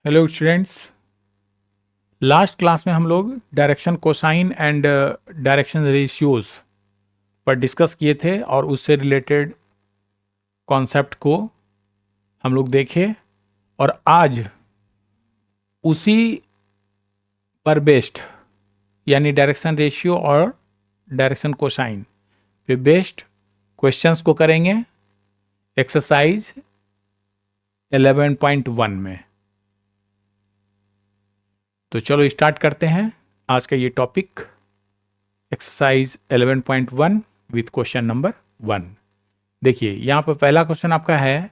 Hello students. Last class में हम लोग direction cosine and direction ratios पर डिस्कस किए थे और उससे रिलेटेड कॉन्सेप्ट को हम लोग देखे और आज उसी पर बेस्ड यानी डायरेक्शन रेशियो और डायरेक्शन कोसाइन पे बेस्ड क्वेश्चंस को करेंगे एक्सरसाइज 11.1 में। तो चलो स्टार्ट करते हैं आज का ये topic exercise 11.1 with question number 1। देखिए यहां पर पहला क्वेश्चन आपका है,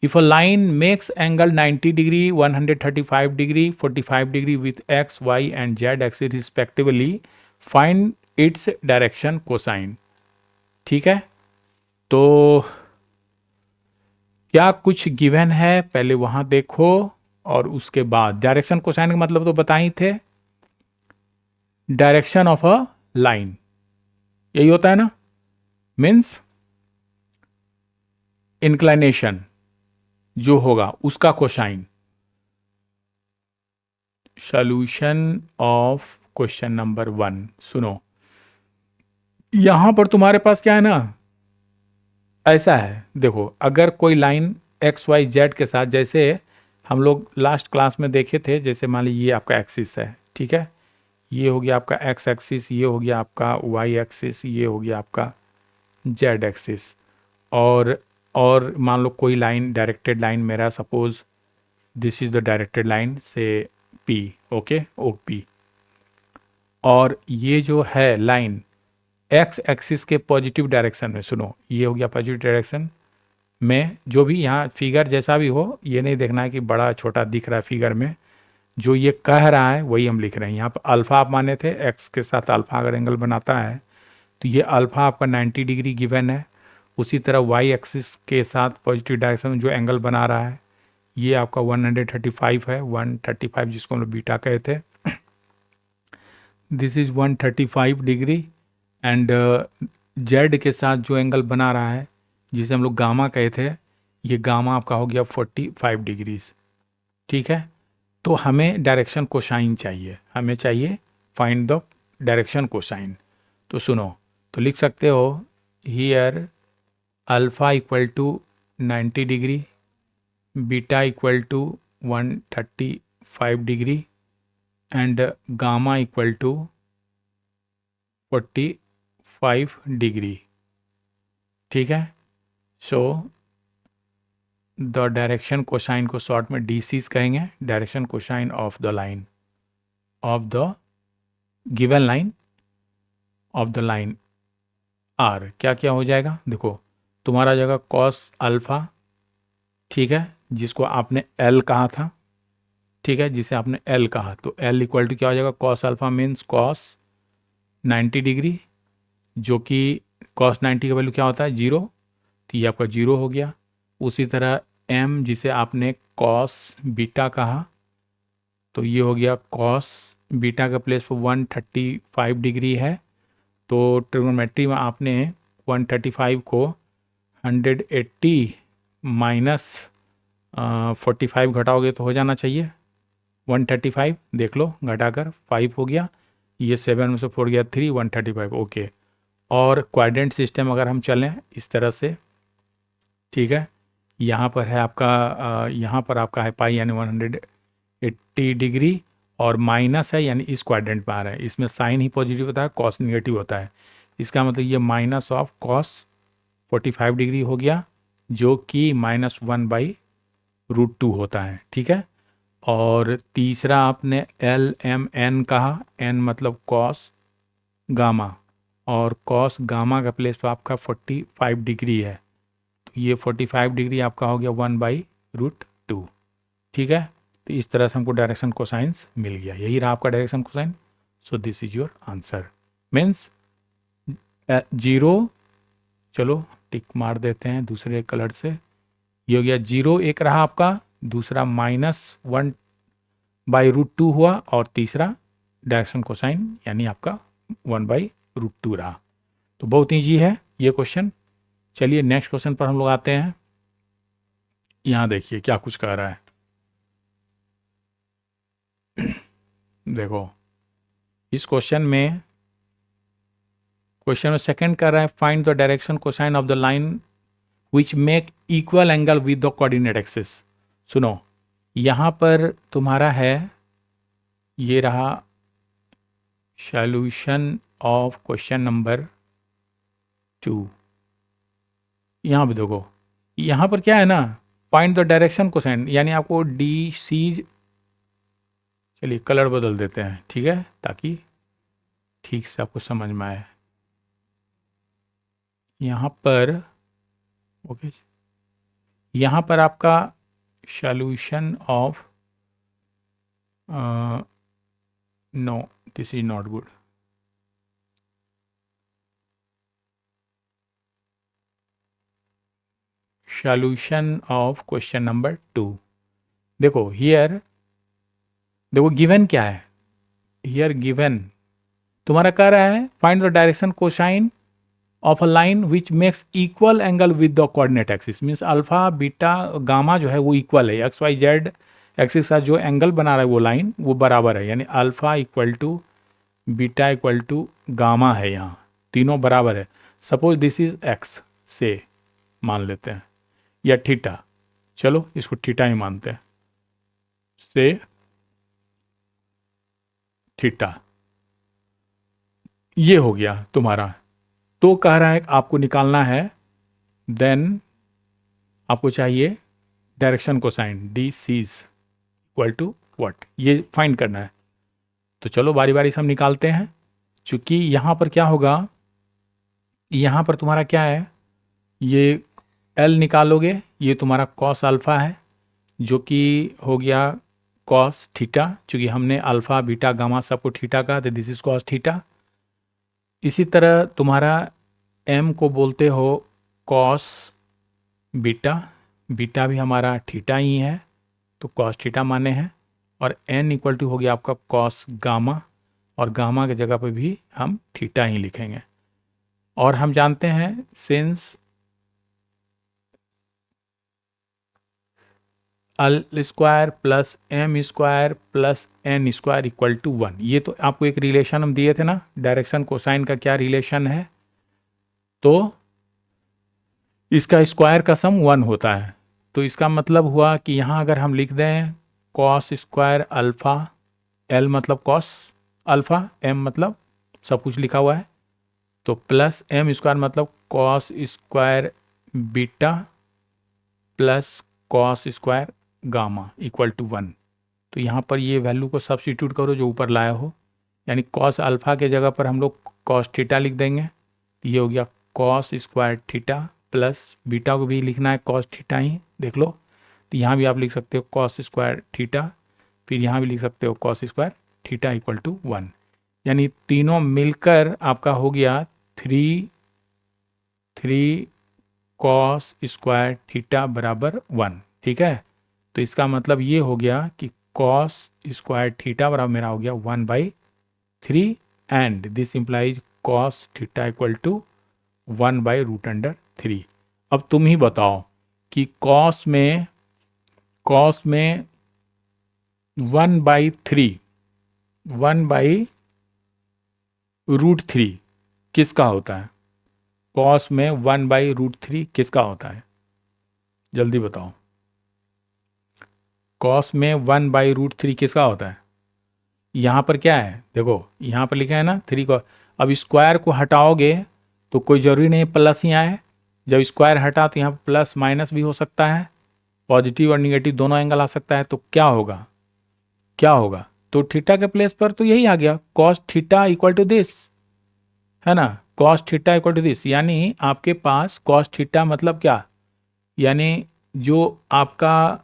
if a line makes angle 90 degree 135 degree 45 degree with x y and z axis respectively find its direction cosine. ठीक है, तो क्या कुछ गिवन है पहले वहां देखो और उसके बाद डायरेक्शन कोसाइन का मतलब तो बता ही थे, डायरेक्शन ऑफ अ लाइन यही होता है ना, मीन्स इंक्लाइनेशन जो होगा उसका cosine. Solution of question number 1 सुनो, यहां पर तुम्हारे पास क्या है ना, ऐसा है देखो, अगर कोई लाइन एक्स वाई जेड के साथ, जैसे हम लोग लास्ट क्लास में देखे थे, जैसे मान लीजिए ये आपका एक्सिस है, ठीक है, ये हो गया आपका एक्स एक्सिस, ये हो गया आपका वाई एक्सिस, ये हो गया आपका जेड एक्सिस, और मान लो कोई लाइन डायरेक्टेड लाइन मेरा, suppose this is the directed line से पी, ओके ओ पी, और ये जो है लाइन एक्स एक्सिस के पॉजिटिव डायरेक्शन में, सुनो ये हो गया पॉजिटिव डायरेक्शन में, जो भी यहाँ फिगर जैसा भी हो, ये नहीं देखना है कि बड़ा छोटा दिख रहा है फिगर में, जो ये कह रहा है वही हम लिख रहे हैं। यहाँ पर अल्फा आप माने थे, एक्स के साथ अल्फा अगर एंगल बनाता है तो ये अल्फा आपका 90 डिग्री गिवन है। उसी तरह वाई एक्सिस के साथ पॉजिटिव डायरेक्शन में जो एंगल बना रहा है ये आपका 135 है, 135 जिसको हम लोग बीटा कहते हैं, this is 135 degree. And Z के साथ जो एंगल बना रहा है जिसे हम लोग गामा कहते हैं, ये गामा आपका हो गया 45 डिग्रीज। ठीक है, तो हमें डायरेक्शन कोसाइन चाहिए, हमें चाहिए फाइंड द डायरेक्शन कोसाइन। तो सुनो, तो लिख सकते हो here alpha equal to 90 degree, beta equal to 135 degree and gamma equal to 45 degree. ठीक है, सो द डायरेक्शन कोसाइन को शॉर्ट में डीसीज कहेंगे, direction cosine of the line, of the given line, of the line are क्या क्या हो जाएगा, देखो तुम्हारा जगह कॉस अल्फा, ठीक है, जिसको आपने एल कहा था, ठीक है, जिसे आपने एल कहा, तो एल इक्वल टू क्या हो जाएगा, cos alpha means cos 90 degree, जो कि कॉस 90 का वैल्यू क्या होता है 0, तो ये आपका 0 हो गया। उसी तरह एम जिसे आपने कॉस बीटा कहा, तो ये हो गया कॉस बीटा का प्लेस पर 135 डिग्री है, तो ट्रिग्नोमेट्री में आपने 135 को 180 माइनस 45 घटाओगे तो हो जाना चाहिए 135, देख लो घटाकर 5 हो गया, ये 7 में से 4 गया 3, 135 ओके। और क्वाड्रेंट सिस्टम अगर हम चलें इस तरह से, ठीक है, यहाँ पर है आपका यहाँ पर आपका है पाई यानी 180 डिग्री और माइनस है यानी इस क्वाड्रेंट में आ रहा है, इसमें साइन ही पॉजिटिव होता है, कॉस निगेटिव होता है, इसका मतलब ये माइनस ऑफ कॉस 45 डिग्री हो गया, जो कि -1/√2 होता है। ठीक है, और तीसरा आपने एल एम एन कहा, एन मतलब कॉस गामा, और कॉस गामा का प्लेस पर आपका 45 डिग्री है, तो ये 45 डिग्री आपका हो गया 1/√2। ठीक है, तो इस तरह से हमको डायरेक्शन कोसाइंस मिल गया, यही रहा आपका direction cosine. So this is your answer, means 0, चलो टिक मार देते हैं दूसरे कलर से, ये हो गया 0 एक रहा आपका, दूसरा -1/√2 हुआ, और तीसरा डायरेक्शन कोसाइन यानी आपका 1/√2 रहा। तो बहुत ईजी है ये क्वेश्चन। चलिए नेक्स्ट क्वेश्चन पर हम लोग आते हैं। यहाँ देखिए क्या कुछ कह रहा है, देखो इस क्वेश्चन में सेकंड कर रहा है find the direction cosine of the line which make equal angle with the coordinate axis. सुनो, यहां पर तुम्हारा है, ये रहा सॉल्यूशन ऑफ क्वेश्चन नंबर 2। यहां पे देखो, यहां पर क्या है ना, फाइंड द डायरेक्शन कोसाइन, यानी आपको डी सी, चलिए कलर बदल देते हैं, ठीक है, ताकि ठीक से आपको समझ में आए। यहाँ पर ओके, यहाँ पर आपका solution of no, this is not good. Solution of question number 2। देखो हियर, देखो गिवन क्या है, हियर गिवन तुम्हारा कह रहा है find the direction cosine of a line which makes equal angle with the coordinate axis. Means alpha beta gamma जो है वो इक्वल है, एक्स वाई जेड एक्सिस का जो एंगल बना रहा है वो लाइन वो बराबर है, यानी alpha equal to beta equal to gamma है, यहाँ तीनों बराबर है। सपोज दिस इज एक्स से मान लेते हैं, या थीटा, चलो इसको थीटा ही मानते हैं, से थीटा, ये हो गया तुम्हारा। तो कह रहा है आपको निकालना है, देन आपको चाहिए direction cosine D Cs equal to what, ये फाइंड करना है। तो चलो बारी बारी से हम निकालते हैं। चूंकि यहाँ पर क्या होगा, यहाँ पर तुम्हारा क्या है, ये एल निकालोगे, ये तुम्हारा कॉस अल्फा है जो कि हो गया कॉस थीटा, चूंकि हमने अल्फा बीटा गामा सबको थीटा कहा, तो दिस इज कॉस थीटा। इसी तरह तुम्हारा एम को बोलते हो कॉस बीटा, बीटा भी हमारा थीटा ही है तो कॉस थीटा माने हैं, और एन इक्वल टू हो गया आपका कॉस गामा, और गामा की जगह पे भी हम थीटा ही लिखेंगे। और हम जानते हैं since l square plus M square plus n square equal to 1, ये तो आपको एक रिलेशन हम दिए थे ना, डायरेक्शन कोसाइन का क्या रिलेशन है, तो इसका स्क्वायर का सम 1 होता है। तो इसका मतलब हुआ कि यहाँ अगर हम लिख दें कॉस स्क्वायर अल्फा, एल मतलब कॉस अल्फा, एम मतलब सब कुछ लिखा हुआ है, तो प्लस एम स्क्वायर मतलब cos square beta plus cos square gamma equal to 1। तो यहाँ पर ये वैल्यू को सब्स्टिट्यूट करो जो ऊपर लाया हो, यानी कॉस अल्फा के जगह पर हम लोग कॉस थीटा लिख देंगे, तो ये हो गया cos square theta, plus beta को भी लिखना है कॉस थीटा ही, देख लो, तो यहाँ भी आप लिख सकते हो कॉस स्क्वायर थीटा, फिर यहाँ भी लिख सकते हो cos square theta equal to 1, यानी तीनों मिलकर आपका हो गया 3 कॉस स्क्वायर थीटा बराबर 1, ठीक है। तो इसका मतलब ये हो गया कि कॉस स्क्वायर थीटा बराबर मेरा हो गया 1/3, and this implies cos theta equal to 1/√3। अब तुम ही बताओ कि कॉस में 1/3 किसका होता है, कॉस में 1/√3 किसका होता है, जल्दी बताओ, कॉस में 1/√3 किसका होता है। यहाँ पर क्या है, देखो यहाँ पर लिखा है ना 3 को, अब स्क्वायर को हटाओगे तो कोई ज़रूरी नहीं प्लस ही आए, जब स्क्वायर हटा तो यहाँ प्लस माइनस भी हो सकता है, पॉजिटिव और निगेटिव दोनों एंगल आ सकता है, तो क्या होगा, तो थीटा के प्लेस पर तो यही आ गया cos theta equal to this, है ना, cos theta equal to this, यानी आपके पास कॉस थीटा मतलब क्या, यानी जो आपका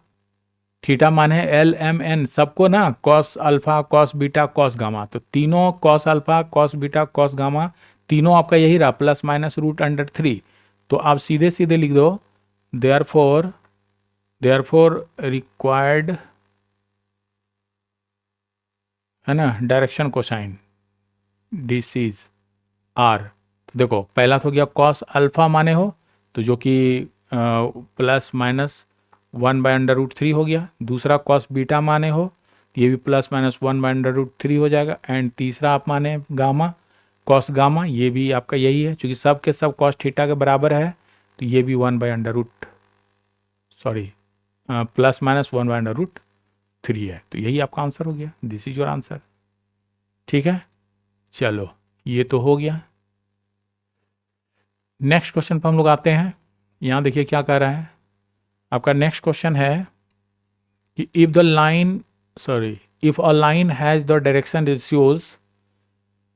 थीटा मान है एल एम एन सबको ना, cos alpha cos beta cos gamma, तो तीनों cos alpha cos beta cos gamma तीनों आपका यही रहा +-√3। तो आप सीधे सीधे लिख दो देयरफॉर रिक्वायर्ड, है ना, direction cosine this is are. तो देखो पहला तो गया कॉस अल्फा माने हो, तो जो कि +-1/√3 हो गया, दूसरा कॉस बीटा माने हो, ये भी प्लस माइनस 1/√3 हो जाएगा। एंड तीसरा आप माने गामा, कॉस गामा, ये भी आपका यही है, क्योंकि सब के सब कॉस थीटा के बराबर है, तो ये भी प्लस माइनस 1/√3 है। तो यही आपका आंसर हो गया। This is your answer. ठीक है, चलो ये तो हो गया। नेक्स्ट क्वेश्चन पर हम लोग आते हैं। यहाँ देखिए क्या कह रहा है आपका। नेक्स्ट क्वेश्चन है कि if a line has the direction ratios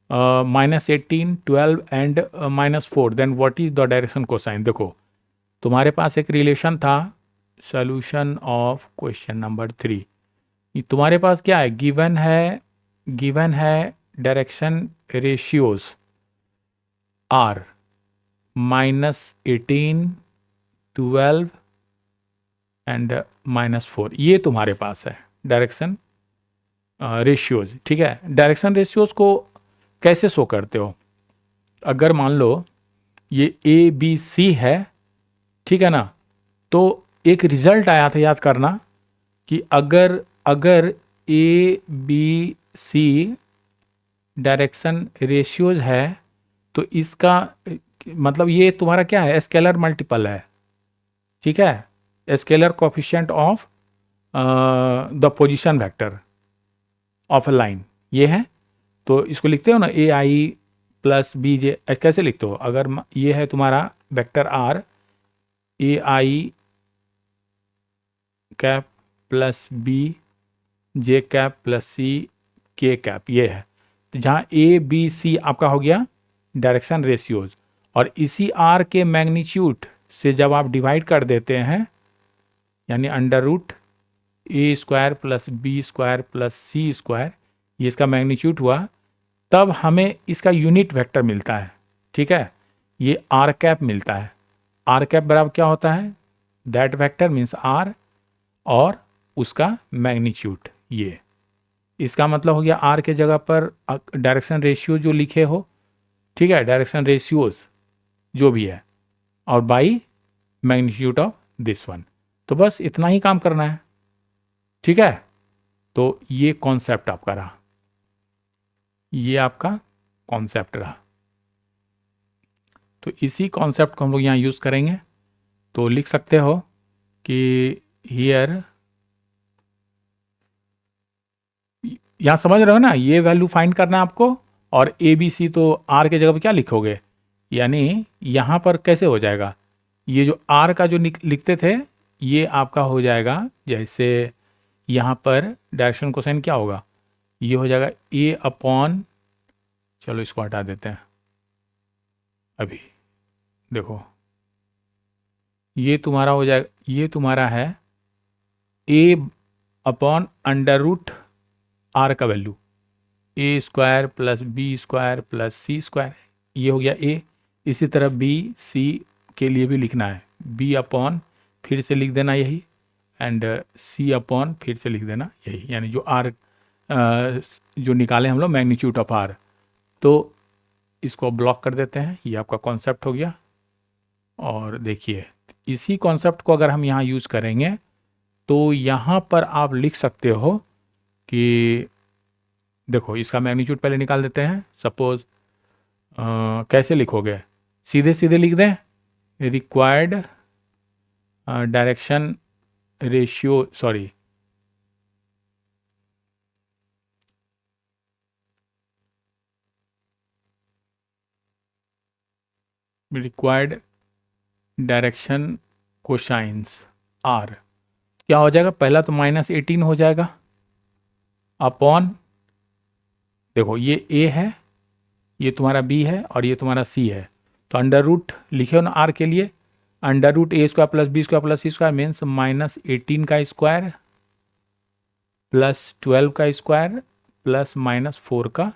-18, 12 and -4, then what is the direction cosine. देखो तुम्हारे पास एक रिलेशन था, सॉल्यूशन ऑफ क्वेश्चन नंबर 3। तुम्हारे पास क्या है, गिवन है डायरेक्शन रेशियोज आर -18, 12 एंड -4, ये तुम्हारे पास है डायरेक्शन रेशियोज। ठीक है, डायरेक्शन रेशियोज को कैसे शो करते हो। अगर मान लो ये ABC है, ठीक है ना, तो एक रिजल्ट आया था, याद करना, कि अगर ABC डायरेक्शन रेशियोज है तो इसका मतलब ये तुम्हारा क्या है, स्केलर मल्टीपल है। ठीक है, scalar coefficient of the position vector of a line ये है। तो इसको लिखते हो ना AI + BJ, कैसे लिखते हो। अगर ये है तुम्हारा vector R, AI cap + BJ cap + CK cap, ये है। तो जहाँ ABC आपका हो गया डायरेक्शन रेशियोज, और इसी R के मैग्नीट्यूड से जब आप डिवाइड कर देते हैं, यानी √A² + B² + C², ये इसका मैग्नीट्यूड हुआ, तब हमें इसका यूनिट वेक्टर मिलता है। ठीक है, ये R कैप मिलता है। R कैप बराबर क्या होता है, दैट वेक्टर मीन्स R और उसका मैग्नीट्यूड ये। इसका मतलब हो गया R के जगह पर डायरेक्शन रेशियो जो लिखे हो, ठीक है, डायरेक्शन रेशियोज जो भी है, और by magnitude of this one. तो बस इतना ही काम करना है। ठीक है, तो ये कॉन्सेप्ट आपका रहा, ये आपका कॉन्सेप्ट रहा। तो इसी कॉन्सेप्ट को हम लोग यहाँ यूज़ करेंगे। तो लिख सकते हो कि हियर, यहाँ समझ रहे हो ना, ये वैल्यू फाइंड करना है आपको, और ABC तो R के जगह पर क्या लिखोगे, यानी यहाँ पर कैसे हो जाएगा, ये जो R का जो लिखते थे ये आपका हो जाएगा, जैसे यहाँ पर डायरेक्शन कोसाइन क्या होगा, ये हो जाएगा A/, चलो इसको हटा देते हैं। अभी देखो ये तुम्हारा हो जाएगा, ये तुम्हारा है A/√R का वैल्यू A² + B² + C², ये हो गया A। इसी तरह BC के लिए भी लिखना है, B/ फिर से लिख देना यही, एंड C/ फिर से लिख देना यही, यानी जो R जो निकाले हम लोग मैग्नीट्यूड ऑफ R, तो इसको ब्लॉक कर देते हैं। ये आपका कॉन्सेप्ट हो गया। और देखिए इसी कॉन्सेप्ट को अगर हम यहाँ यूज़ करेंगे तो यहाँ पर आप लिख सकते हो कि देखो इसका मैग्नीट्यूड पहले निकाल देते हैं। सपोज कैसे लिखोगे, सीधे सीधे लिख दें, required direction ratio, required direction cosines R क्या हो जाएगा, पहला तो -18 हो जाएगा अपॉन, देखो ये A है, ये तुम्हारा B है और ये तुम्हारा C है, तो अंडर रूट लिखे हो ना R के लिए, √A² + B² + C² मीन्स -18 का स्क्वायर + 12 का स्क्वायर + -4 का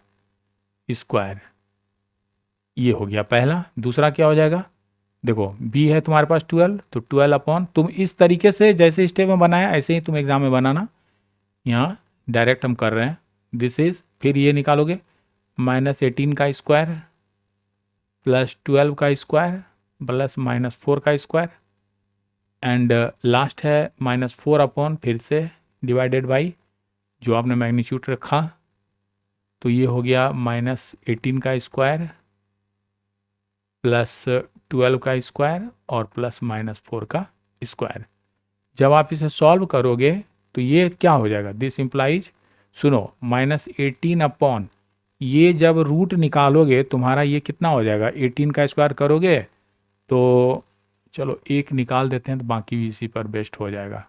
स्क्वायर, ये हो गया पहला। दूसरा क्या हो जाएगा, देखो B है तुम्हारे पास 12, तो 12 तुम इस तरीके से जैसे स्टेप में बनाया ऐसे ही तुम एग्जाम में बनाना, यहाँ डायरेक्ट हम कर रहे हैं। दिस इज, फिर ये निकालोगे -18 का स्क्वायर + 12 का स्क्वायर + -4 का स्क्वायर, एंड लास्ट है -4 फिर से डिवाइडेड बाई जो आपने मैग्नीट्यूड रखा, तो ये हो गया -18 का स्क्वायर प्लस 12 का स्क्वायर और प्लस -4 का स्क्वायर। जब आप इसे सॉल्व करोगे तो ये क्या हो जाएगा, दिस इम्प्लाइज, सुनो, -18 अपॉन, ये जब रूट निकालोगे तुम्हारा ये कितना हो जाएगा, 18 का स्क्वायर करोगे तो चलो एक निकाल देते हैं तो बाकी भी इसी पर बेस्ट हो जाएगा।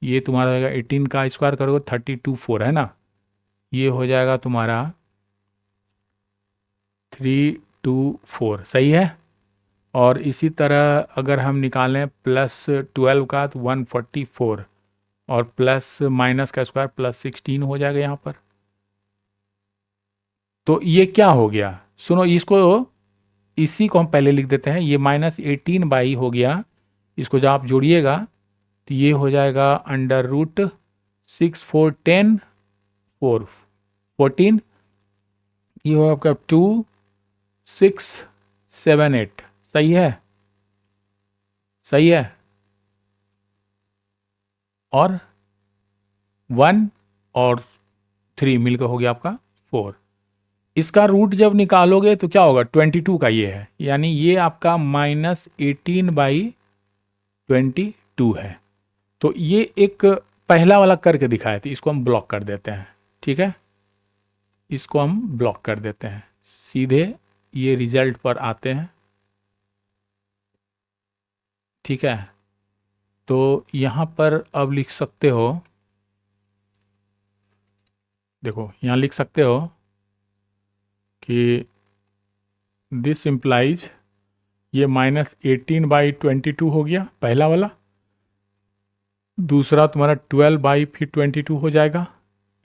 ये तुम्हारा हो जाएगा 18 का स्क्वायर करोगे 32 है ना, ये हो जाएगा तुम्हारा 324, सही है। और इसी तरह अगर हम निकालें +12 का तो 144 और प्लस माइनस का स्क्वायर +16 हो जाएगा यहाँ पर। तो ये क्या हो गया, सुनो, इसी को हम पहले लिख देते हैं, ये -18 हो गया, इसको जब आप जोड़िएगा तो ये हो जाएगा √6 4 10 4 14, ये हो आपका 2 6 7 8, सही है, सही है। और 1 और 3 मिलकर हो गया आपका 4। इसका रूट जब निकालोगे तो क्या होगा, 22 का ये है, यानी ये आपका -18/22 है। तो ये एक पहला वाला करके दिखाया था, इसको हम ब्लॉक कर देते हैं, ठीक है, इसको हम ब्लॉक कर देते हैं, सीधे ये रिजल्ट पर आते हैं, ठीक है। तो यहाँ पर अब लिख सकते हो, देखो यहाँ लिख सकते हो कि दिस इम्प्लाइज, ये -18/22 हो गया पहला वाला, दूसरा तुम्हारा 12/22 हो जाएगा,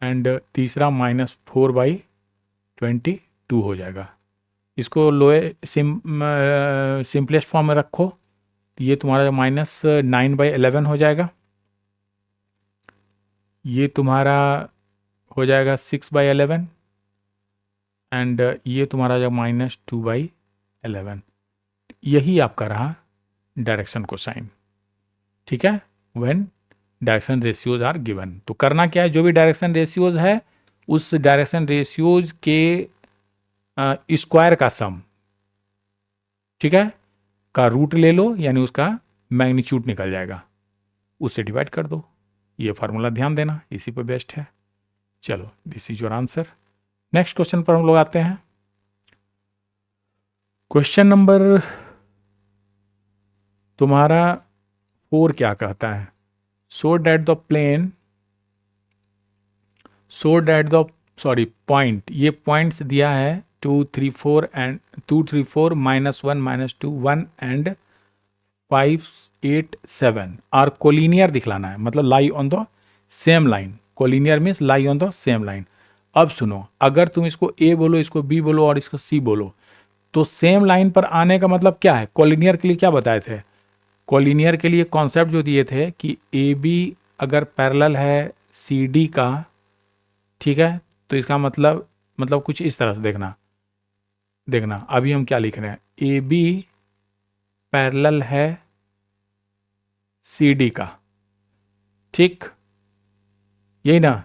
एंड तीसरा -4/22 हो जाएगा। इसको सिंपलेस्ट फॉर्म में रखो तो ये तुम्हारा -9/11 हो जाएगा, ये तुम्हारा हो जाएगा 6/11 एंड ये तुम्हारा जो -2/11, यही आपका रहा डायरेक्शन कोसाइन, ठीक है, when direction ratios are given. तो करना क्या है, जो भी डायरेक्शन रेशियोज है उस डायरेक्शन रेशियोज के स्क्वायर का सम, ठीक है, का रूट ले लो, यानी उसका मैग्नीट्यूड निकल जाएगा, उससे डिवाइड कर दो। ये फार्मूला ध्यान देना, इसी पर बेस्ट है। चलो, this is your answer. Next question पर हम लोग आते हैं। क्वेश्चन नंबर तुम्हारा 4 क्या कहता है, सो दैट द पॉइंट, ये पॉइंट्स दिया है 2 3 4 एंड 2 3 4 -1 -2 1 एंड 5 8 7 आर कोलिनियर दिखलाना है, मतलब लाई on the same line, collinear means lie on the same line. अब सुनो, अगर तुम इसको ए बोलो, इसको बी बोलो और इसको सी बोलो, तो सेम लाइन पर आने का मतलब क्या है, कोलिनियर के लिए क्या बताए थे, कोलिनियर के लिए कॉन्सेप्ट जो दिए थे कि ए बी अगर पैरेलल है सी डी का, ठीक है, तो इसका मतलब कुछ इस तरह से देखना अभी हम क्या लिख रहे हैं, ए बी पैरेलल है सी डी का, ठीक, यही ना।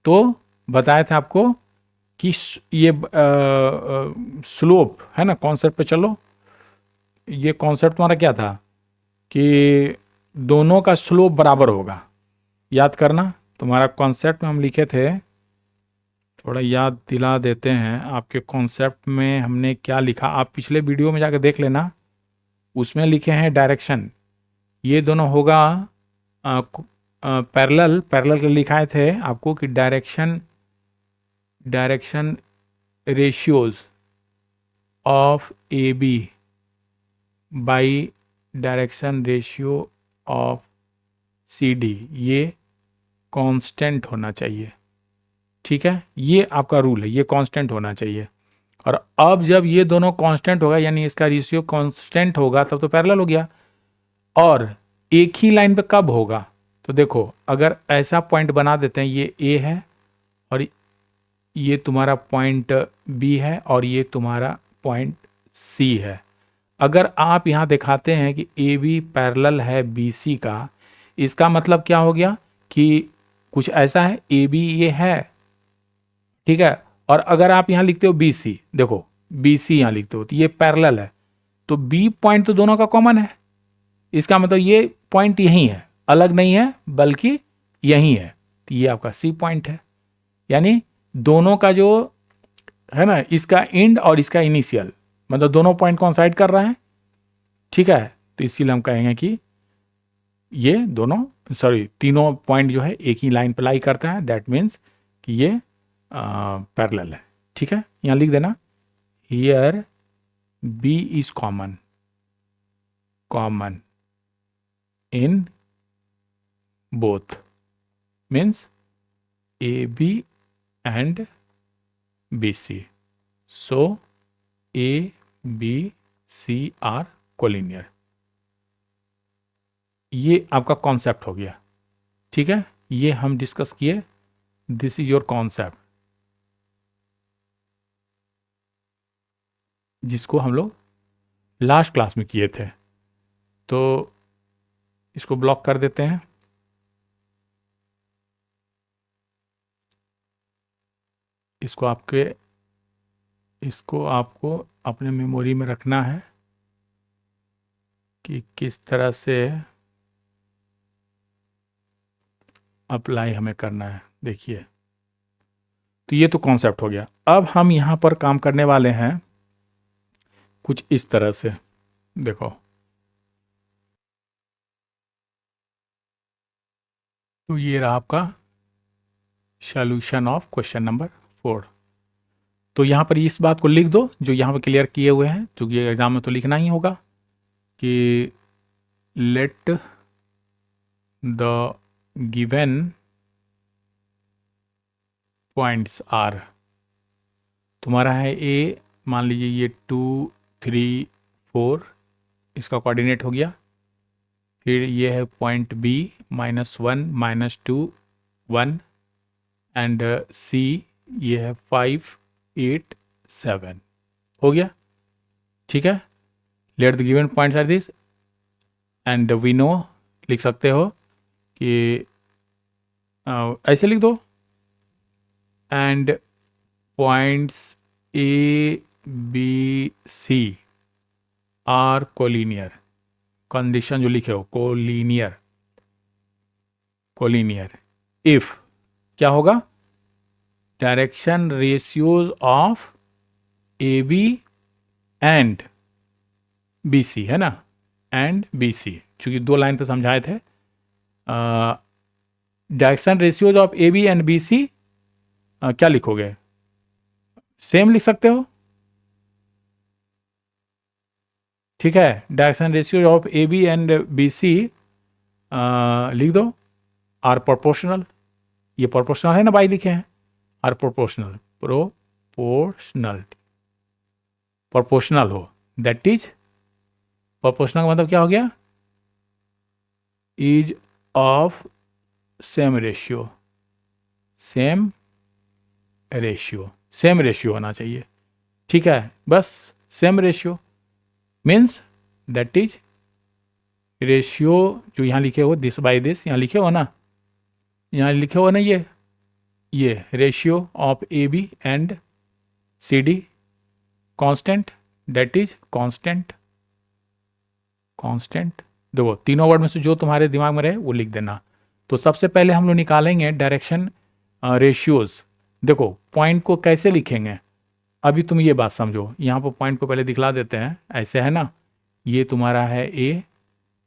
तो बताया था आपको कि ये स्लोप है ना, कॉन्सेप्ट पे चलो, ये कॉन्सेप्ट हमारा क्या था कि दोनों का स्लोप बराबर होगा, याद करना, तुम्हारा कॉन्सेप्ट में हम लिखे थे, थोड़ा याद दिला देते हैं, आपके कॉन्सेप्ट में हमने क्या लिखा, आप पिछले वीडियो में जाकर देख लेना, उसमें लिखे हैं डायरेक्शन, ये दोनों होगा पैरेलल के लिखाए थे आपको कि direction ratios of A B by direction ratio of C D, ये कांस्टेंट होना चाहिए, ठीक है, ये आपका रूल है, ये कांस्टेंट होना चाहिए। और अब जब ये दोनों कांस्टेंट होगा, यानी इसका रेशियो कांस्टेंट होगा, तब तो पैरेलल हो गया। और एक ही लाइन पे कब होगा, तो देखो, अगर ऐसा पॉइंट बना देते हैं, ये ए है और ये तुम्हारा पॉइंट बी है और ये तुम्हारा पॉइंट सी है। अगर आप यहाँ दिखाते हैं कि ए बी पैरेलल है बी सी का, इसका मतलब क्या हो गया कि कुछ ऐसा है, ए बी ये है, ठीक है। और अगर आप यहां लिखते हो बी सी, देखो बी सी यहां लिखते हो तो ये पैरेलल है, तो बी पॉइंट तो दोनों का कॉमन है, इसका मतलब ये पॉइंट यही है, अलग नहीं है बल्कि यही है, तो ये आपका सी पॉइंट है। यानी दोनों का जो है ना, इसका एंड और इसका इनिशियल, मतलब दोनों पॉइंट कॉन्साइड कर रहा है, ठीक है। तो इसीलिए हम कहेंगे कि ये दोनों, सॉरी तीनों पॉइंट जो है एक ही लाइन पर लाई करता है, दैट मीन्स कि ये पैरेलल है, ठीक है। यहां लिख देना, here B is common, common in both, means A B and B C, so A B C are collinear. ये आपका कॉन्सेप्ट हो गया, ठीक है। ये हम डिस्कस किए, दिस इज योर कॉन्सेप्ट, जिसको हम लोग लास्ट क्लास में किए थे। तो इसको ब्लॉक कर देते हैं, इसको आपको अपने मेमोरी में रखना है कि किस तरह से अप्लाई हमें करना है। देखिए, तो ये तो कॉन्सेप्ट हो गया। अब हम यहां पर काम करने वाले हैं कुछ इस तरह से, देखो तो ये रहा आपका सॉल्यूशन ऑफ क्वेश्चन नंबर 4। तो यहां पर इस बात को लिख दो जो यहां पर क्लियर किए हुए हैं, क्योंकि एग्जाम में तो लिखना ही होगा कि let the given points are, तुम्हारा है ए, मान लीजिए ये 2 3 4 इसका कोऑर्डिनेट हो गया, फिर ये है पॉइंट बी -1 -2 1 एंड सी ये है 5 8 7, हो गया, ठीक है। Let the given points are this and we know, लिख सकते हो कि ऐसे लिख दो, and points A B C are collinear, condition जो लिखे हो कोलिनियर, कोलिनियर इफ क्या होगा, direction ratios of A B and B C, है ना, एंड बी सी, चूंकि 2 लाइन पे समझाए थे। Direction ratios of A B and B C क्या लिखोगे, सेम लिख सकते हो, ठीक है। Direction ratio of A B and B C लिख दो, आर प्रोपोर्शनल, ये प्रोपोर्शनल है ना, बाई लिखे हैं, आर प्रोपोर्शनल, प्रोपोर्शनल, प्रोपोर्शनल हो, दैट इज, प्रोपोर्शनल का मतलब क्या हो गया, is of same ratio, same ratio, same ratio होना चाहिए, ठीक है। बस same ratio means that is ratio, जो यहाँ लिखे हो दिस बाय दिस, यहाँ लिखे हो ना, यहाँ लिखे हो ना, ये ratio of A B and C D constant, that is constant, constant. देखो तीनों वर्ड में से जो तुम्हारे दिमाग में रहे वो लिख देना। तो सबसे पहले हम लोग निकालेंगे डायरेक्शन रेशियोज। देखो पॉइंट को कैसे लिखेंगे, अभी तुम ये बात समझो, यहाँ पर पॉइंट को पहले दिखला देते हैं, ऐसे है ना, ये तुम्हारा है ए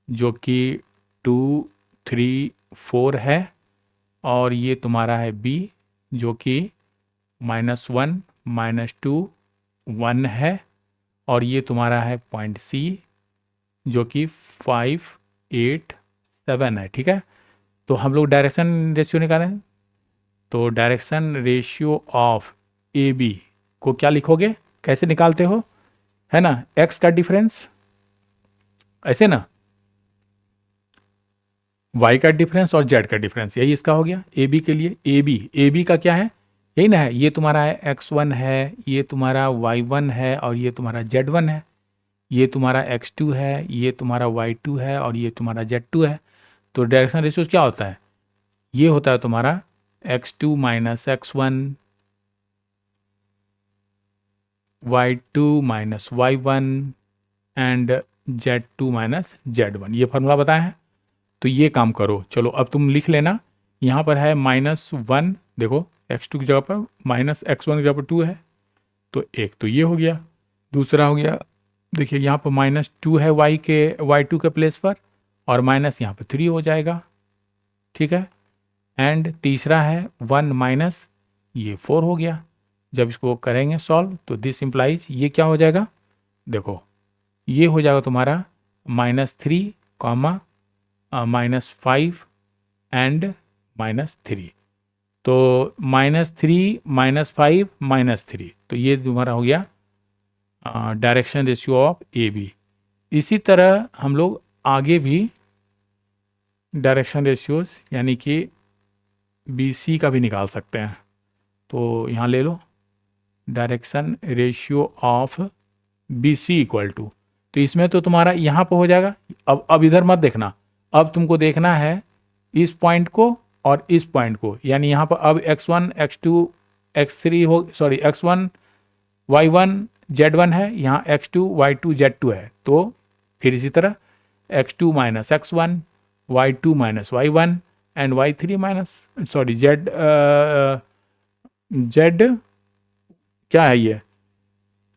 जो कि 2 3 4 है, और ये तुम्हारा है बी जो कि -1 -2 1 है, और ये तुम्हारा है पॉइंट सी जो कि 5 8 7 है, ठीक है। तो हम लोग डायरेक्शन रेशियो निकालें, तो direction ratio of A B को क्या लिखोगे, कैसे निकालते हो, है ना, एक्स का डिफरेंस, ऐसे ना, वाई का डिफरेंस और जेड का डिफरेंस, यही इसका हो गया ए बी के लिए। ए बी का क्या है, यही ना है, ये तुम्हारा है x1 है, ये तुम्हारा y1 है, और ये तुम्हारा z1 है, ये तुम्हारा x2 है, ये तुम्हारा y2 है, और ये तुम्हारा z2 है। तो डायरेक्शन रेशियोज क्या होता है, ये होता है तुम्हारा x2 minus x1, y2 minus y1 and z2 minus z1। ये फॉर्मूला बताया है। तो ये काम करो, चलो अब तुम लिख लेना। यहाँ पर है -1, देखो x2 की जगह पर -x1 की जगह पर 2 है, तो एक तो ये हो गया। दूसरा हो गया, देखिए यहाँ पर -2 है y2 के प्लेस पर, और माइनस यहाँ पर 3 हो जाएगा, ठीक है। एंड तीसरा है 1 माइनस ये 4 हो गया। जब इसको करेंगे सॉल्व तो दिस इम्प्लाइज ये क्या हो जाएगा, देखो ये हो जाएगा तुम्हारा -3 कॉमा -5 एंड -3। तो -3 -5 -3, तो ये तुम्हारा हो गया direction ratio of A B. इसी तरह हम लोग आगे भी डायरेक्शन रेशियोज यानी कि बी सी का भी निकाल सकते हैं। तो यहाँ ले लो direction ratio of B C equal to, तो इसमें तो तुम्हारा यहाँ पर हो जाएगा। अब इधर मत देखना, अब तुमको देखना है इस पॉइंट को और इस पॉइंट को, यानी यहाँ पर अब x1 x2 x3 हो, सॉरी x1 y1 z1 है, यहाँ x2 y2 z2 है। तो फिर इसी तरह x2 minus x1, y2 minus y1 and y3 minus sorry z क्या है ये,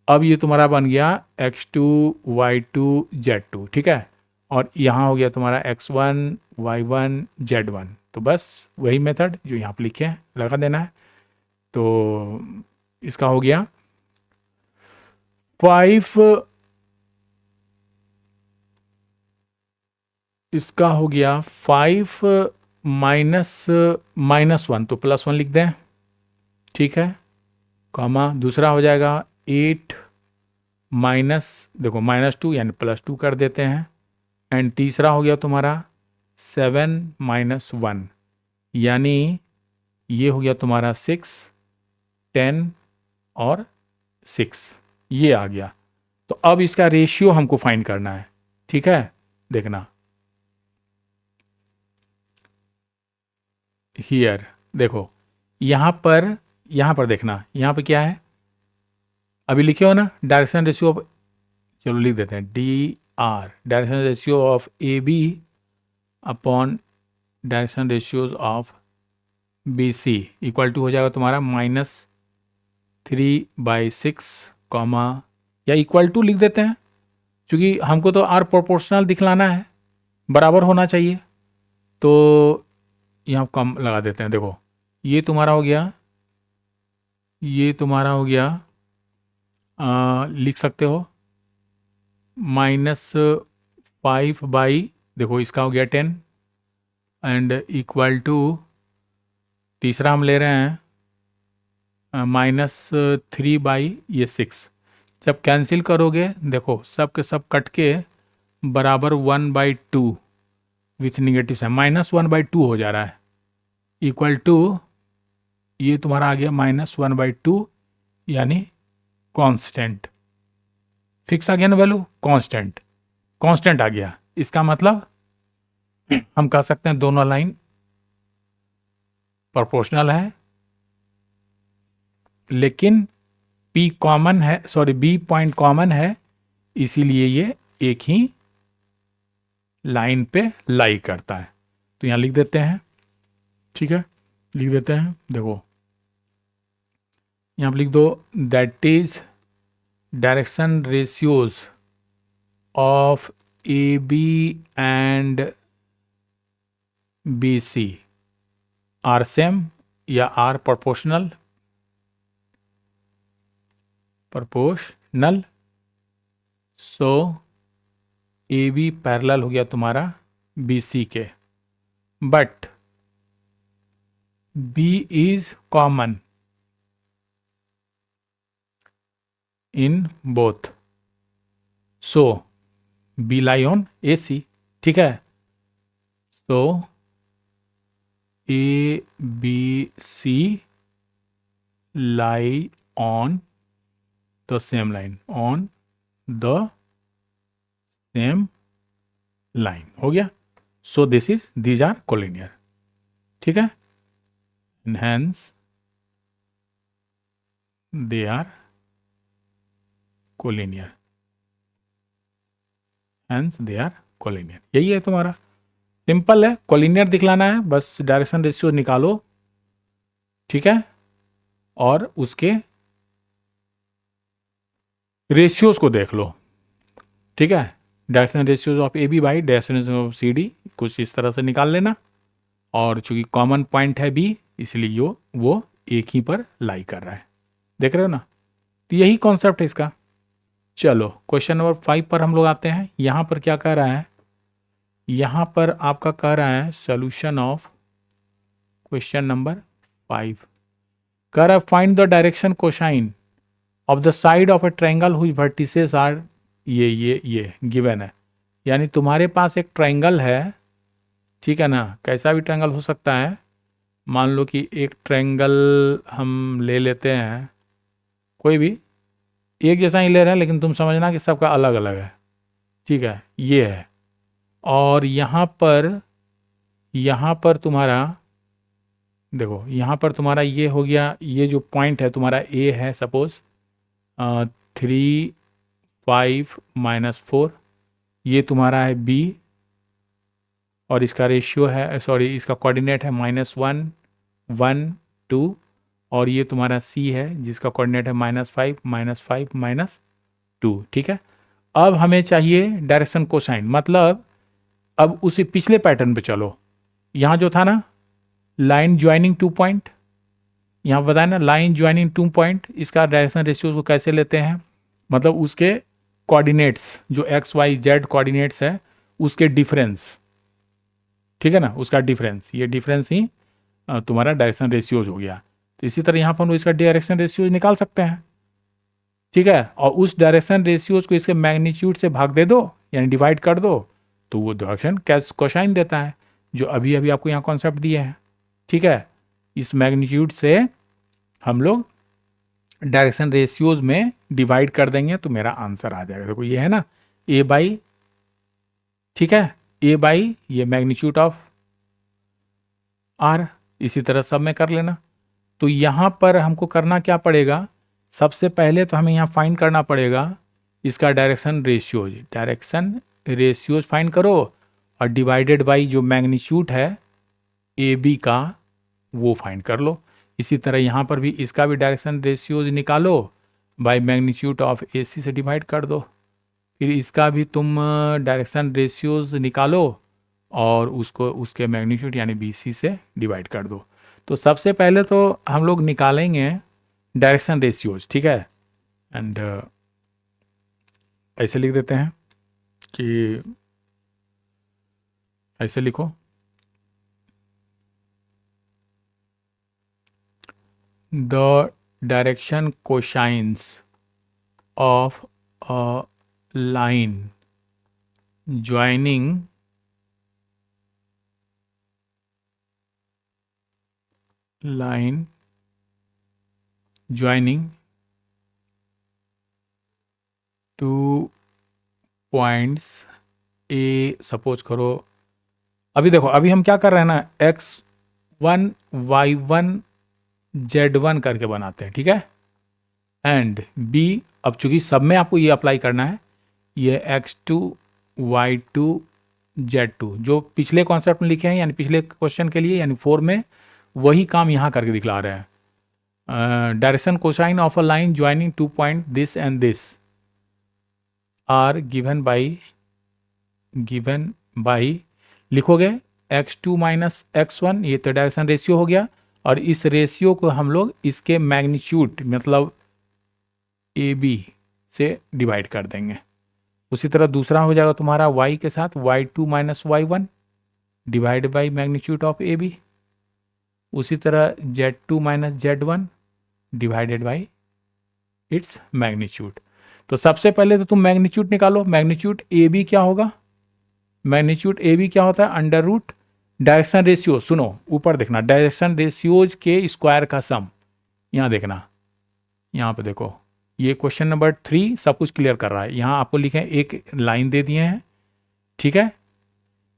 अब ये तुम्हारा बन गया x2 y2 z2, ठीक है। और यहाँ हो गया तुम्हारा x1 y1 z1। तो बस वही मेथड जो यहाँ पे लिखे हैं लगा देना है। तो इसका हो गया 5, इसका हो गया 5 -1, तो +1 लिख दें, ठीक है, कॉमा दूसरा हो जाएगा 8 माइनस, देखो -2 यानी +2 कर देते हैं। एंड तीसरा हो गया तुम्हारा 7 -1 यानी ये हो गया तुम्हारा 6, 10 और 6, ये आ गया। तो अब इसका रेशियो हमको फाइंड करना है, ठीक है। देखना हियर, देखो यहाँ पर देखना, यहाँ पे क्या है, अभी लिखे हो ना डायरेक्शन रेशियो ऑफ, चलो लिख देते हैं DR, direction ratio of A B upon direction ratios of B C equal to हो जाएगा तुम्हारा -3/6 कॉमा, या इक्वल टू लिख देते हैं क्योंकि हमको तो आर प्रोपोर्शनल दिखलाना है, बराबर होना चाहिए। तो यहाँ कम लगा देते हैं, देखो ये तुम्हारा हो गया, ये तुम्हारा हो गया लिख सकते हो -5/, देखो इसका हो गया 10 एंड इक्वल टू, तीसरा हम ले रहे हैं -3/6। जब कैंसिल करोगे देखो सब के सब कट के बराबर 1/2 विथ निगेटिव से -1/2 हो जा रहा है, इक्वल टू ये तुम्हारा आ गया -1/2 यानी कांस्टेंट, फिक्स आ गया ना वैल्यू, कांस्टेंट आ गया। इसका मतलब हम कह सकते हैं दोनों लाइन प्रोपोर्शनल है, लेकिन P कॉमन है, सॉरी B पॉइंट कॉमन है, इसीलिए ये एक ही लाइन पे लाई करता है। तो यहां लिख देते हैं, ठीक है, लिख देते हैं, देखो यहां पर लिख दो that is direction ratios of AB and BC are same या are proportional, so AB parallel हो गया तुम्हारा BC के, but B is common in both, so B lie on AC, ठीक है। So ABC lie on the same line, on the same line, हो गया। So this are collinear. ठीक है, hence they are collinear, hence they are collinear. यही है तुम्हारा, simple है, कोलिनियर दिखलाना है, बस डायरेक्शन रेशियो निकालो, ठीक है, और उसके रेशियोज को देख लो, ठीक है, direction ratios of A B by direction of C D, कुछ इस तरह से निकाल लेना। और चूंकि कॉमन पॉइंट है बी, इसलिए वो एक ही पर लाई कर रहा है, देख रहे हो ना। तो यही कॉन्सेप्ट है इसका। चलो क्वेश्चन नंबर 5 पर हम लोग आते हैं। यहां पर क्या कह रहा है, यहां पर आपका कह रहा है सोल्यूशन ऑफ क्वेश्चन नंबर 5, कह रहा है find the direction cosine of the side of A triangle हुई वर्टिसेस आर, ये गिवन है। यानी तुम्हारे पास एक ट्रायंगल है, ठीक है ना, कैसा भी ट्रायंगल हो सकता है। मान लो कि एक ट्रायंगल हम ले लेते हैं, कोई भी एक जैसा ही ले रहे हैं, लेकिन तुम समझना कि सबका अलग अलग है, ठीक है, ये है। और यहाँ पर तुम्हारा देखो, यहाँ पर तुम्हारा ये हो गया, ये जो पॉइंट है तुम्हारा ए है, सपोज 3 5 -4, ये तुम्हारा है बी, और इसका रेशियो है, सॉरी इसका कोऑर्डिनेट है -1 1 2, और ये तुम्हारा सी है जिसका कोऑर्डिनेट है -5 -5 -2, ठीक है। अब हमें चाहिए डायरेक्शन कोसाइन, मतलब अब उसी पिछले पैटर्न पे चलो। यहाँ जो था ना लाइन ज्वाइनिंग 2 पॉइंट, यहाँ बताया ना लाइन ज्वाइनिंग 2 पॉइंट, इसका डायरेक्शन रेशियो को कैसे लेते हैं, मतलब उसके कोऑर्डिनेट्स जो एक्स वाई जेड कोऑर्डिनेट्स है उसके डिफरेंस, ठीक है ना, उसका डिफरेंस, ये डिफरेंस ही तुम्हारा डायरेक्शन रेशियोज हो गया। तो इसी तरह यहाँ पर हम इसका डायरेक्शन रेशियोज निकाल सकते हैं, ठीक है, और उस डायरेक्शन रेशियोज को इसके मैग्नीट्यूड से भाग दे दो, यानी डिवाइड कर दो, तो वो डायरेक्शन कोसाइन देता है, जो अभी अभी आपको यहाँ कॉन्सेप्ट दिए हैं, ठीक है। इस मैग्नीट्यूड से हम लोग डायरेक्शन रेशियोज में डिवाइड कर देंगे तो मेरा आंसर आ जाएगा। देखो ये है ना ए बाई, ठीक है, ए बाई ये मैग्नीट्यूड ऑफ आर, इसी तरह सब में कर लेना। तो यहाँ पर हमको करना क्या पड़ेगा, सबसे पहले तो हमें यहाँ फाइंड करना पड़ेगा इसका डायरेक्शन रेशियोज फाइंड करो, और डिवाइडेड बाई जो मैग्नीट्यूड है ए बी का वो फाइंड कर लो। इसी तरह यहाँ पर भी इसका भी डायरेक्शन रेशियोज निकालो, बाय मैग्नीट्यूड ऑफ ए सी से डिवाइड कर दो, फिर इसका भी तुम डायरेक्शन रेशियोज निकालो और उसको उसके मैग्नीट्यूड यानी बी सी से डिवाइड कर दो। तो सबसे पहले तो हम लोग निकालेंगे डायरेक्शन रेशियोज, ठीक है, एंड ऐसे लिख देते हैं कि ऐसे लिखो, the direction cosines of a line joining two points A, suppose करो, अभी देखो अभी हम क्या कर रहे हैं ना, x1 y1 z1 करके बनाते हैं, ठीक है, एंड b, अब चूंकि सब में आपको ये अप्लाई करना है, ये x2 y2 z2 जो पिछले कॉन्सेप्ट में लिखे हैं, यानी पिछले क्वेश्चन के लिए, यानी 4 में वही काम यहाँ करके दिखला रहे हैं। Direction cosine of a line joining 2 point this and this are given by लिखोगे x2 माइनस x1, ये तो डायरेक्शन रेशियो हो गया, और इस रेशियो को हम लोग इसके मैग्नीट्यूड मतलब ए बी से डिवाइड कर देंगे। उसी तरह दूसरा हो जाएगा तुम्हारा y के साथ y2 minus y1 divide by magnitude of A B, उसी तरह z2 minus z1 divided by its magnitude. तो सबसे पहले तो तुम मैग्नीट्यूड निकालो, मैग्नीट्यूड ए बी क्या होगा, मैग्नीट्यूड ए बी क्या होता है, अंडर रूट डायरेक्शन रेशियो, सुनो ऊपर देखना, डायरेक्शन रेशियोज के स्क्वायर का सम, यहाँ देखना, यहाँ पे देखो, ये क्वेश्चन नंबर 3 सब कुछ क्लियर कर रहा है। यहाँ आपको लिखे एक लाइन दे दिए हैं, ठीक है,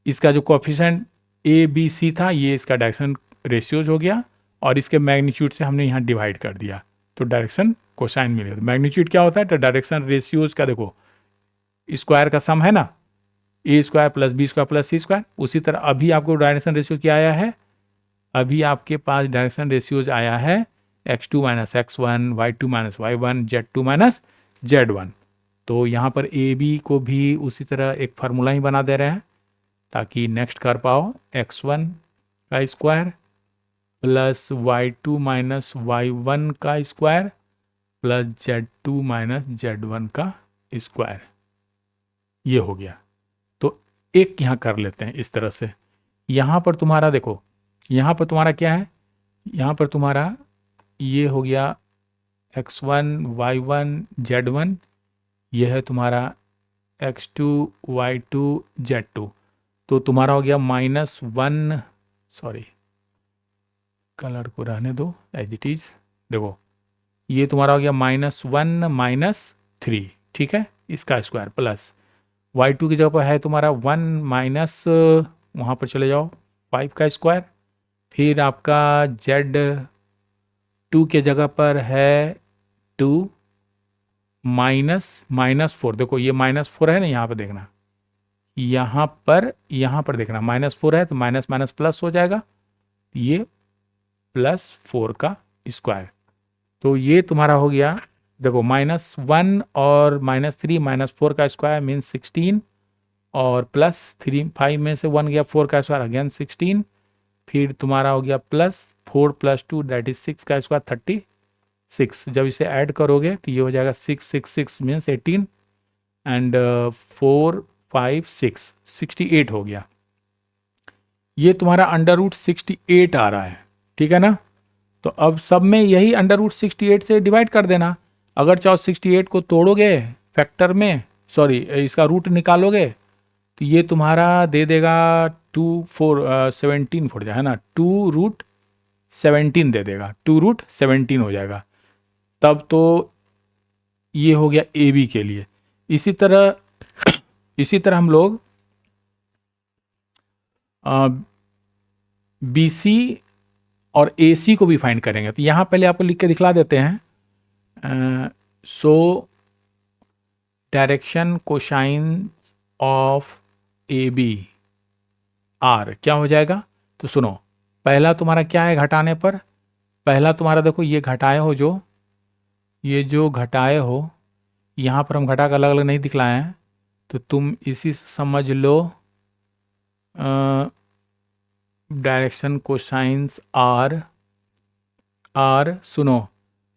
इसका जो कोएफिशिएंट ए बी सी था, ये इसका डायरेक्शन रेशियोज हो गया और इसके मैग्नीट्यूड से हमने यहाँ डिवाइड कर दिया, तो डायरेक्शन कोसाइन मिल गया। तो मैग्नीट्यूड क्या होता है, तो डायरेक्शन रेशियोज का देखो स्क्वायर का सम है ना, A square plus B square plus C square. उसी तरह अभी आपको डायरेक्शन रेशियो क्या आया है, अभी आपके पास डायरेक्शन रेशियोज आया है x2 minus x1, y2 minus y1, z2 minus z1। तो यहाँ पर ए बी को भी उसी तरह एक फार्मूला ही बना दे रहे हैं ताकि नेक्स्ट कर पाओ, x1 का square plus y2 minus y1 का square plus z2 minus z1 का स्क्वायर, ये हो गया। तो एक यहाँ कर लेते हैं इस तरह से। यहाँ पर तुम्हारा देखो, यहाँ पर तुम्हारा क्या है, यहाँ पर तुम्हारा ये हो गया x1 y1 z1, ये है तुम्हारा x2 y2 z2। तो तुम्हारा हो गया -1, सॉरी कलर को रहने दो एज इट इज। देखो ये तुम्हारा हो गया -1 -3, ठीक है, इसका स्क्वायर प्लस y2 की जगह पर है तुम्हारा 1 माइनस, वहाँ पर चले जाओ 5 का स्क्वायर, फिर आपका z2 के जगह पर है 2 -4। देखो ये -4 है ना, यहाँ पर देखना, यहाँ पर देखना -4 है तो माइनस माइनस प्लस हो जाएगा, ये +4 का स्क्वायर। तो ये तुम्हारा हो गया, देखो -1 और -3 -4 का स्क्वायर मीन्स 16, और +3 5 में से 1 गया, 4 का स्क्वायर अगेन 16, फिर तुम्हारा हो गया +4 + 2 दैट इज 6 का स्क्वायर 36। जब इसे ऐड करोगे तो ये हो जाएगा 6 6 6 मीन्स 18 एंड 4 5 6 68 हो गया। ये तुम्हारा √68 आ रहा है, ठीक है ना। तो अब सब में यही √68 से डिवाइड कर देना। अगर चाहो 68 को तोड़ोगे फैक्टर में, सॉरी इसका रूट निकालोगे, तो ये तुम्हारा दे देगा 17 फोड़ जाए है ना, 2√17 दे देगा, 2√17 हो जाएगा। तब तो ये हो गया ए बी के लिए। इसी तरह हम लोग बी सी और ए सी को भी फाइंड करेंगे। तो यहाँ पहले आपको लिख के दिखला देते हैं। So direction cosine of A B are क्या हो जाएगा, तो सुनो, पहला तुम्हारा क्या है घटाने पर, पहला तुम्हारा देखो ये घटाए हो, ये जो घटाए हो, यहाँ पर हम घटा कर अलग अलग नहीं दिखलाए हैं, तो तुम इसी से समझ लो डायरेक्शन कोसाइंस आर सुनो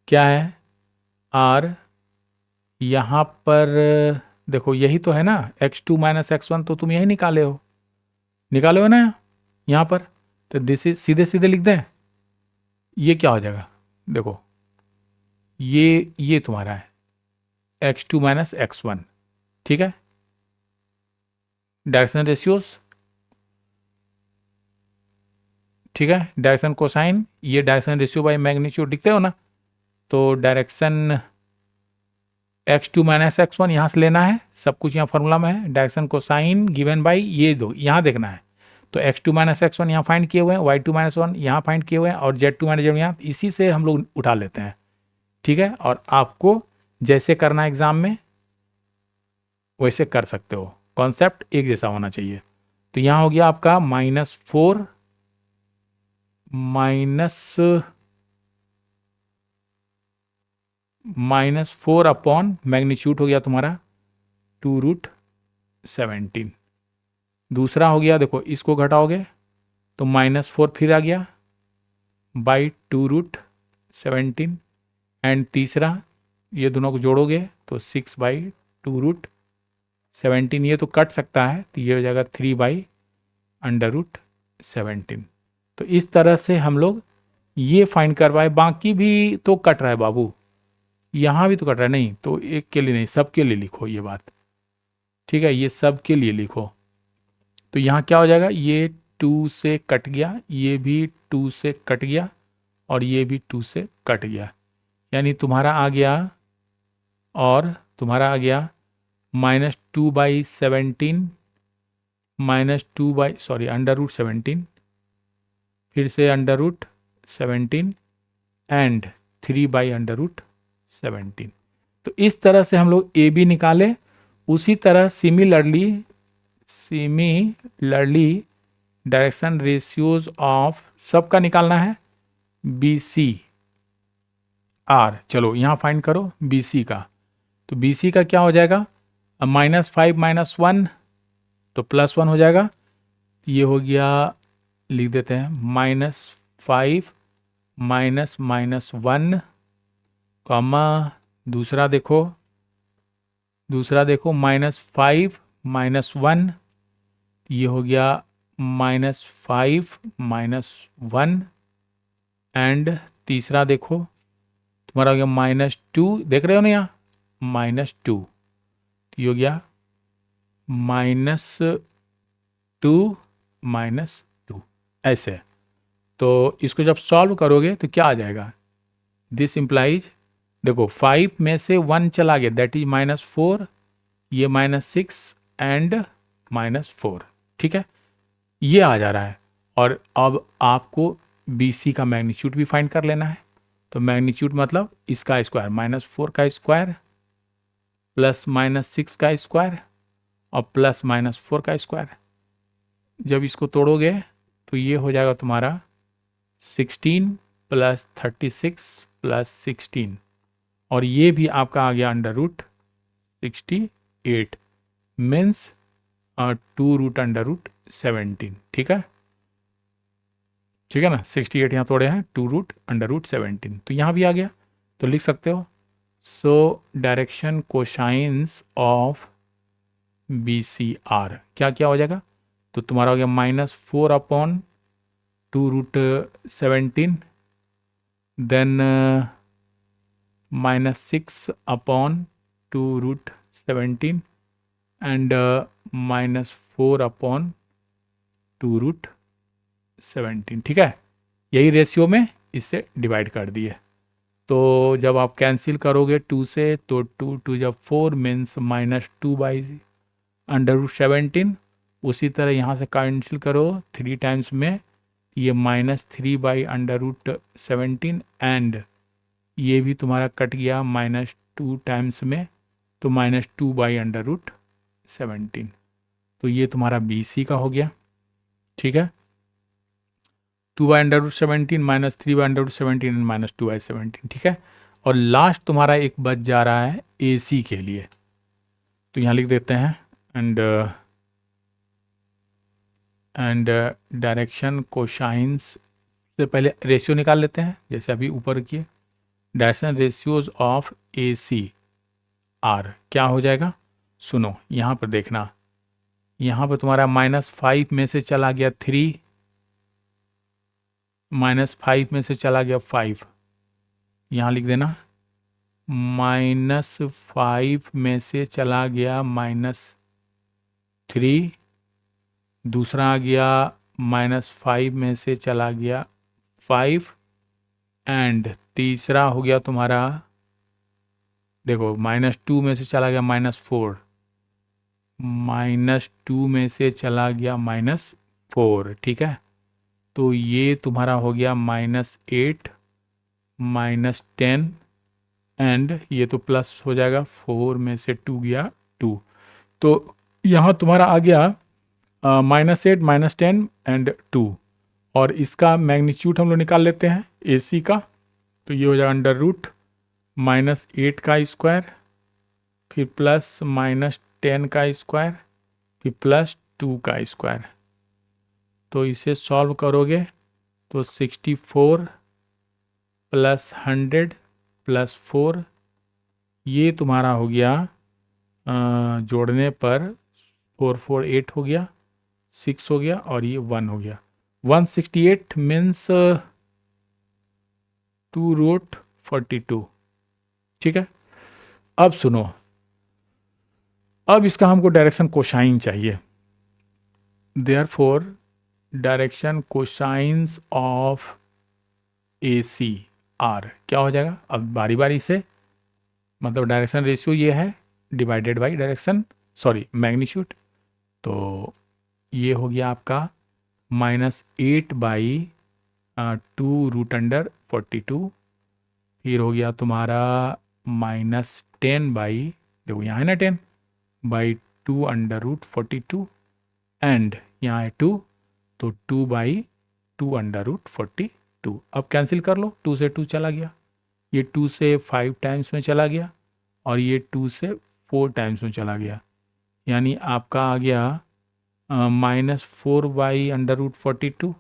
क्या है आर, यहाँ पर देखो यही तो है ना x2 माइनस x1, तो तुम यही निकाले हो ना यहाँ पर, तो दिस इज सीधे सीधे लिख दें, ये क्या हो जाएगा, देखो ये तुम्हारा है x2 माइनस x1, ठीक है, डायरेक्शन रेशियोज, ठीक है, डायरेक्शन कोसाइन, ये डायरेक्शन रेशियो बाय मैग्नीट्यूड लिखते हो ना, तो डायरेक्शन x2 माइनस x1 यहाँ से लेना है, सब कुछ यहाँ फॉर्मूला में है, डायरेक्शन कोसाइन गिवन बाई ये दो यहाँ देखना है, तो x2 माइनस x1 यहाँ फाइंड किए हुए हैं, y2 माइनस 1 यहाँ फाइंड किए हुए हैं, और z2 माइनस z1 यहाँ, इसी से हम लोग उठा लेते हैं, ठीक है। और आपको जैसे करना है एग्जाम में वैसे कर सकते हो, कॉन्सेप्ट एक जैसा होना चाहिए। तो यहाँ हो गया आपका -4 अपॉन मैग्नीट्यूड हो गया तुम्हारा 2√17। दूसरा हो गया, देखो इसको घटाओगे तो -4 फिर आ गया बाई 2√17, एंड तीसरा ये दोनों को जोड़ोगे तो 6/2√17, ये तो कट सकता है, तो ये हो जाएगा 3/√17। तो इस तरह से हम लोग ये फाइंड करवाए, बाकी भी तो कट रहा है बाबू, यहाँ भी तो कट रहा है, नहीं तो एक के लिए नहीं सबके लिए लिखो ये बात, ठीक है, ये सब के लिए लिखो। तो यहाँ क्या हो जाएगा, ये 2 से कट गया, ये भी 2 से कट गया, और ये भी 2 से कट गया, यानी तुम्हारा आ गया, और तुम्हारा आ गया -2/17 -2/, सॉरी √17 फिर से अंडर रूट 17 एंड 3/√17। तो इस तरह से हम लोग ए बी निकाले। उसी तरह सिमिलरली डायरेक्शन रेशियोज ऑफ सबका निकालना है बी सी आर। चलो यहाँ फाइंड करो बी सी का। तो बी सी का क्या हो जाएगा, -5 -1 तो +1 हो जाएगा। ये हो गया, लिख देते हैं -5 -1 कॉमा, दूसरा देखो -5 -1, ये हो गया -5 -1 एंड तीसरा देखो तुम्हारा हो गया -2, देख रहे हो ना यहाँ -2, ये हो गया -2 -2 ऐसे। तो इसको जब सॉल्व करोगे तो क्या आ जाएगा, दिस इम्प्लाइज, देखो 5 में से 1 चला गया दैट इज -4, ये -6 एंड -4, ठीक है, ये आ जा रहा है। और अब आपको बी सी का मैग्नीट्यूड भी फाइंड कर लेना है। तो मैग्नीट्यूड मतलब इसका स्क्वायर, -4 का स्क्वायर प्लस -6 का स्क्वायर और प्लस -4 का स्क्वायर। जब इसको तोड़ोगे तो ये हो जाएगा तुम्हारा 16 + 36 + 16, और ये भी आपका आ गया √68 मीन्स 2√17। ठीक है ना, 68 यहाँ तोड़े हैं, 2√17, तो यहाँ भी आ गया। तो लिख सकते हो, so direction cosines of BCR क्या क्या हो जाएगा, तो तुम्हारा हो गया -4/2√17, देन -6/2√17 एंड -4/2√17। ठीक है, यही रेशियो में इससे डिवाइड कर दिए। तो जब आप कैंसिल करोगे 2 से, तो 2 जब 4 मीन्स -2/√17। उसी तरह यहाँ से कैंसिल करो 3 टाइम्स में, ये -3/√17 एंड ये भी तुम्हारा कट गया -2 टाइम्स में, तो -2/√17। तो ये तुम्हारा BC का हो गया। ठीक है, 2/√17 -3/√17 एंड -2/17। ठीक है, और लास्ट तुम्हारा एक बच जा रहा है AC के लिए। तो यहाँ लिख देते हैं एंड डायरेक्शन कोसाइंस से पहले रेशियो निकाल लेते हैं, जैसे अभी ऊपर किए। डायरेक्शन रेशियोज ऑफ ACR क्या हो जाएगा, सुनो यहाँ पर देखना, यहाँ पर तुम्हारा -5 में से चला गया 3, -5 में से चला गया 5, यहाँ लिख देना -5 में से चला गया -3, दूसरा आ गया -5 में से चला गया 5 एंड तीसरा हो गया तुम्हारा, देखो -2 में से चला गया -4, -2 में से चला गया -4। ठीक है, तो ये तुम्हारा हो गया -8 -10 एंड ये तो प्लस हो जाएगा, 4 में से 2 गया 2, तो यहाँ तुम्हारा आ गया -8 -10 एंड 2। और इसका मैग्नीट्यूड हम लोग निकाल लेते हैं AC का। तो ये हो जाएगा √-8 का स्क्वायर, फिर +-10 का स्क्वायर, फिर +2 का स्क्वायर। तो इसे सॉल्व करोगे तो 64 + 100 + 4, ये तुम्हारा हो गया जोड़ने पर 4 4 8 हो गया, 6 हो गया और ये 1 हो गया। 168 मीन्स 2√42। ठीक है, अब सुनो, अब इसका हमको डायरेक्शन कोसाइन चाहिए। Therefore direction cosines of ACR क्या हो जाएगा, अब बारी बारी से, मतलब डायरेक्शन रेशियो ये है डिवाइडेड बाई मैग्नीट्यूड। तो ये हो गया आपका -8/√8 2√42, फिर हो गया तुम्हारा -10 देखो यहाँ है ना 10/2√42 एंड यहाँ है 2, तो 2/2√42। अब कैंसिल कर लो, 2 से 2 चला गया, ये 2 से 5 टाइम्स में चला गया और ये 2 से 4 टाइम्स में चला गया, यानी आपका आ गया -4/√42,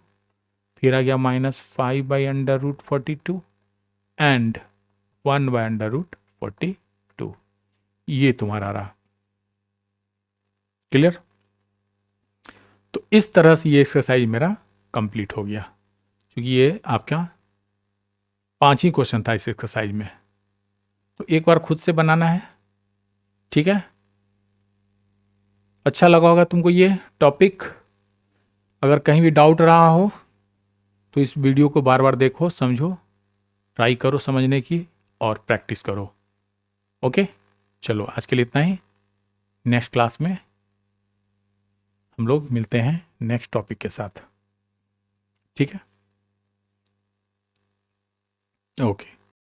फिर आ गया -5/√42 एंड 1/√42। ये तुम्हारा रहा। क्लियर? तो इस तरह से ये एक्सरसाइज मेरा कंप्लीट हो गया, क्योंकि ये आपका 5 ही क्वेश्चन था इस एक्सरसाइज में। तो एक बार खुद से बनाना है, ठीक है? अच्छा लगा होगा तुमको ये टॉपिक। अगर कहीं भी डाउट रहा हो तो इस वीडियो को बार बार देखो, समझो, ट्राई करो समझने की और प्रैक्टिस करो। ओके, चलो आज के लिए इतना ही। नेक्स्ट क्लास में हम लोग मिलते हैं नेक्स्ट टॉपिक के साथ, ठीक है? ओके।